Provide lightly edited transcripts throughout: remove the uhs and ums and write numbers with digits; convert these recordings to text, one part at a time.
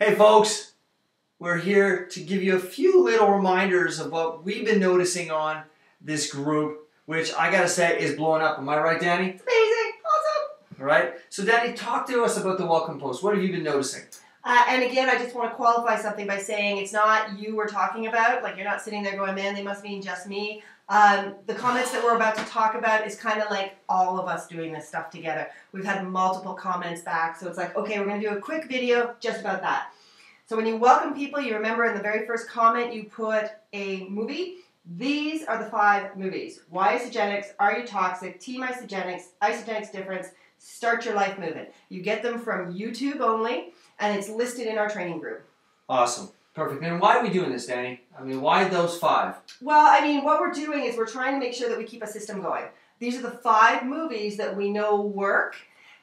Hey folks, we're here to give you a few little reminders of what we've been noticing on this group, which I gotta say is blowing up. Am I right, Danny? It's amazing, awesome. All right. So Danny, talk to us about the welcome post. What have you been noticing? And again, I just want to qualify something by saying it's not you we're talking about. Like, you're not sitting there going, man, they must mean just me. The comments that we're about to talk about is kind of like all of us doing this stuff together. We've had multiple comments back, so it's like, okay, we're going to do a quick video just about that. So when you welcome people, you remember in the very first comment you put a movie. These are the 5 movies. Why Isagenix, Are You Toxic, Team Isagenix, Isagenix Difference, Start Your Life Moving. You get them from YouTube only, and it's listed in our training group. Awesome. Perfect. And why are we doing this, Danny? I mean, why those 5? Well, I mean, what we're doing is we're trying to make sure that we keep a system going. These are the 5 movies that we know work.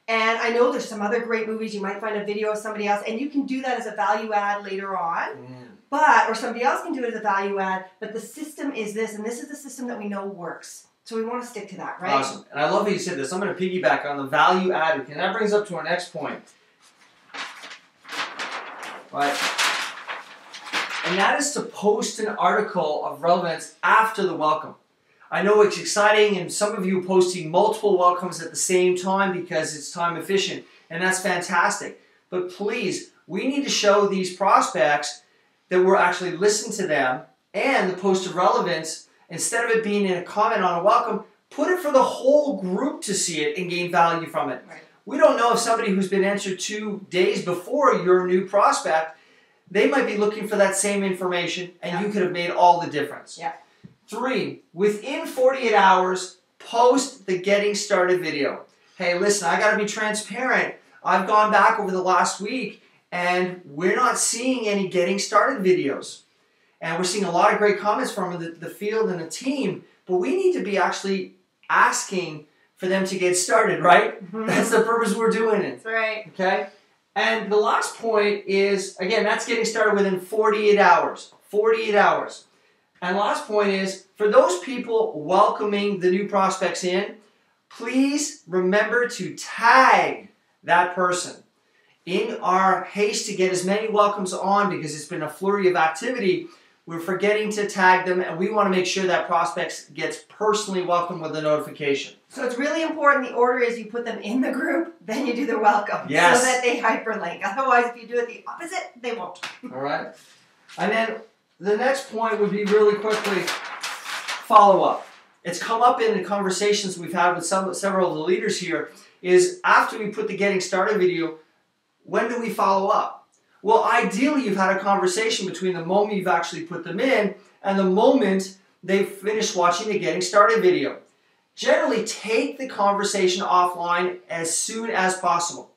And I know there's some other great movies. You might find a video of somebody else, and you can do that as a value add later on. Or somebody else can do it as a value add, but the system is this, and this is the system that we know works. So we want to stick to that, right? Awesome. And I love how you said this. I'm going to piggyback on the value added, and that brings up to our next point. Right. And that is to post an article of relevance after the welcome. I know it's exciting, and some of you are posting multiple welcomes at the same time because it's time efficient, and that's fantastic. But please, we need to show these prospects that we're actually listening to them, and the post of relevance, instead of it being in a comment on a welcome, put it for the whole group to see it and gain value from it. Right. We don't know if somebody who's been entered 2 days before your new prospect, they might be looking for that same information, and you could have made all the difference. Yeah. 3, within 48 hours, post the getting started video. Hey, listen, I got to be transparent. I've gone back over the last week, and we're not seeing any getting started videos. And we're seeing a lot of great comments from the field and the team, but we need to be actually asking for them to get started, right? Mm-hmm. That's the purpose we're doing it. That's right. Okay? And the last point is, again, that's getting started within 48 hours. 48 hours. And last point is, for those people welcoming the new prospects in, please remember to tag that person. In our haste to get as many welcomes on, because it's been a flurry of activity, we're forgetting to tag them, and we want to make sure that prospects gets personally welcomed with a notification. So it's really important. The order is you put them in the group, then you do the welcome. Yes. So that they hyperlink. Otherwise, if you do it the opposite, they won't. All right? And then the next point would be really quickly follow-up. It's come up in the conversations we've had with several of the leaders here, is after we put the getting started video, when do we follow up? Well, ideally, you've had a conversation between the moment you've actually put them in and the moment they've finished watching the getting started video. Generally, take the conversation offline as soon as possible.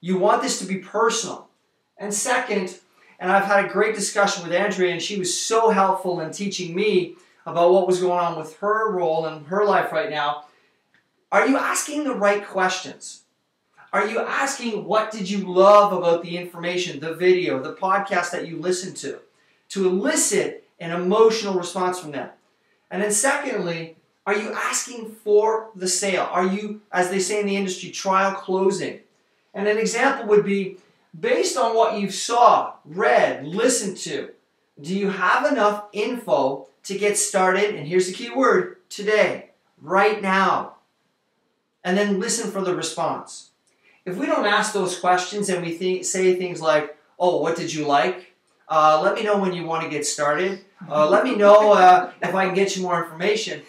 You want this to be personal. And second, and I've had a great discussion with Andrea, and she was so helpful in teaching me about what was going on with her role and her life right now. Are you asking the right questions? Are you asking, what did you love about the information, the video, the podcast that you listened to elicit an emotional response from them? And then secondly, are you asking for the sale? Are you, as they say in the industry, trial closing? And an example would be, based on what you saw, read, listened to, do you have enough info to get started? And here's the key word, today, right now. And then listen for the response. If we don't ask those questions and we say things like, oh, what did you like? Let me know when you want to get started. Let me know if I can get you more information.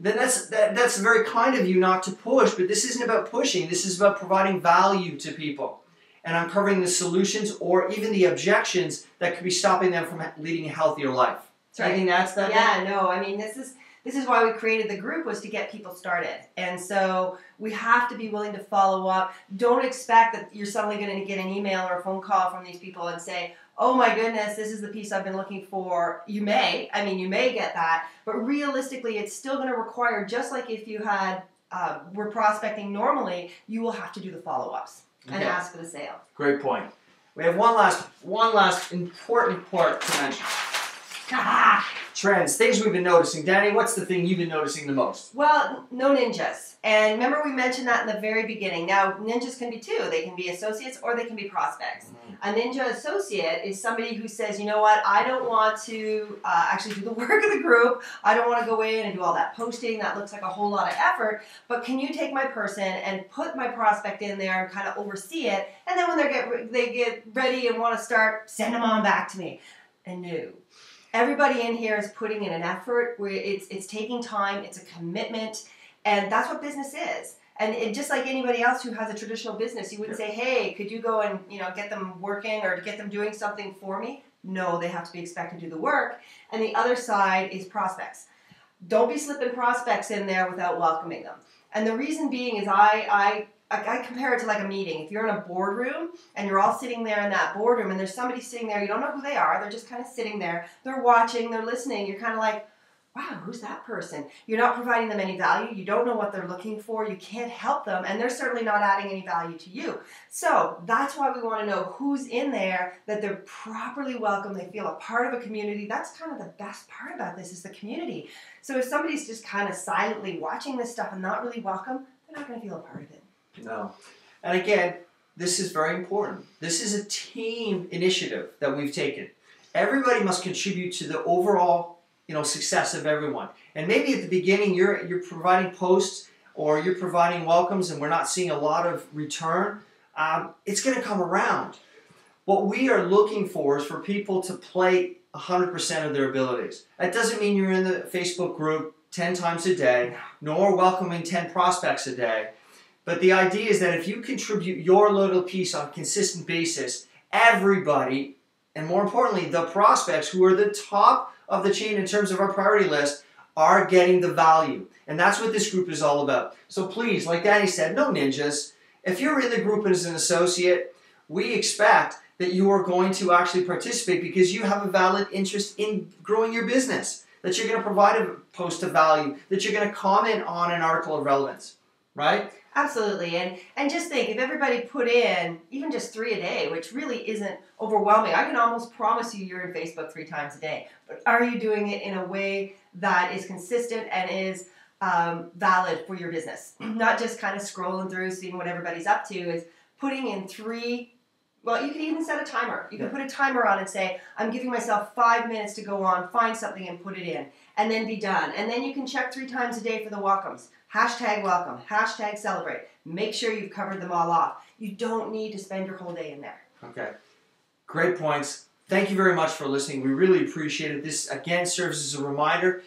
Then that's very kind of you not to push, but this isn't about pushing. This is about providing value to people and uncovering the solutions or even the objections that could be stopping them from leading a healthier life. Right. I think that's that. Yeah, no, I mean, this is why we created the group, was to get people started. And so we have to be willing to follow up. Don't expect that you're suddenly going to get an email or a phone call from these people and say, oh my goodness, this is the piece I've been looking for. You may get that, but realistically, it's still going to require, just like if you had, were prospecting normally, you will have to do the follow-ups and ask for the sale. Great point. We have one last important part to mention. Trends, things we've been noticing. Danny, what's the thing you've been noticing the most? Well, no ninjas. And remember we mentioned that in the very beginning. Now, ninjas can be two. They can be associates or they can be prospects. A ninja associate is somebody who says, you know what, I don't want to actually do the work of the group. I don't want to go in and do all that posting. That looks like a whole lot of effort. But can you take my person and put my prospect in there and kind of oversee it? And then when they get ready and want to start, send them on back to me. And no. Everybody in here is putting in an effort where it's taking time, it's a commitment, and that's what business is. And just like anybody else who has a traditional business, you wouldn't say, hey, could you go and get them working or get them doing something for me? No, they have to be expected to do the work. And the other side is prospects. Don't be slipping prospects in there without welcoming them. And the reason being is I compare it to like a meeting. If you're in a boardroom and you're all sitting there in that boardroom and there's somebody sitting there, you don't know who they are, they're just kind of sitting there, they're watching, they're listening, you're kind of like, wow, who's that person? You're not providing them any value, you don't know what they're looking for, you can't help them, and they're certainly not adding any value to you. So that's why we want to know who's in there, that they're properly welcome, they feel a part of a community. That's kind of the best part about this, is the community. So if somebody's just kind of silently watching this stuff and not really welcome, they're not going to feel a part of it. No. And again, this is very important. This is a team initiative that we've taken. Everybody must contribute to the overall, success of everyone. And maybe at the beginning you're providing posts or you're providing welcomes and we're not seeing a lot of return. It's going to come around. What we are looking for is for people to play 100% of their abilities. That doesn't mean you're in the Facebook group 10 times a day, nor welcoming 10 prospects a day. But the idea is that if you contribute your little piece on a consistent basis, everybody, and more importantly, the prospects who are the top of the chain in terms of our priority list, are getting the value. And that's what this group is all about. So please, like Danny said, no ninjas. If you're in the group as an associate, we expect that you are going to actually participate because you have a valid interest in growing your business, that you're going to provide a post of value, that you're going to comment on an article of relevance, right? Absolutely, and just think, if everybody put in even just 3 a day, which really isn't overwhelming, I can almost promise you're in Facebook 3 times a day. But are you doing it in a way that is consistent and is valid for your business? Not just kind of scrolling through, seeing what everybody's up to, is putting in 3. Well, you can even set a timer. You can put a timer on and say, I'm giving myself 5 minutes to go on, find something and put it in, and then be done. And then you can check 3 times a day for the welcomes. Hashtag welcome, hashtag celebrate. Make sure you've covered them all off. You don't need to spend your whole day in there. Okay. Great points. Thank you very much for listening. We really appreciate it. This, again, serves as a reminder.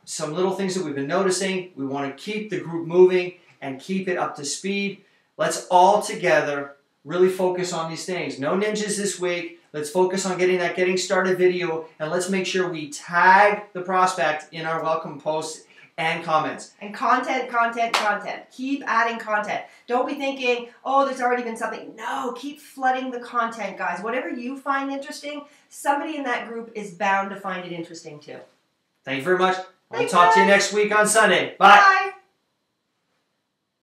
Some little things that we've been noticing. We want to keep the group moving and keep it up to speed. Let's all together really focus on these things. No ninjas this week. Let's focus on getting that getting started video, and let's make sure we tag the prospect in our welcome posts and comments. And content, content, content. Keep adding content. Don't be thinking, oh, there's already been something. No, keep flooding the content, guys. Whatever you find interesting, somebody in that group is bound to find it interesting too. Thank you very much. Thanks, We'll talk to you guys. next week on Sunday. Bye. Bye.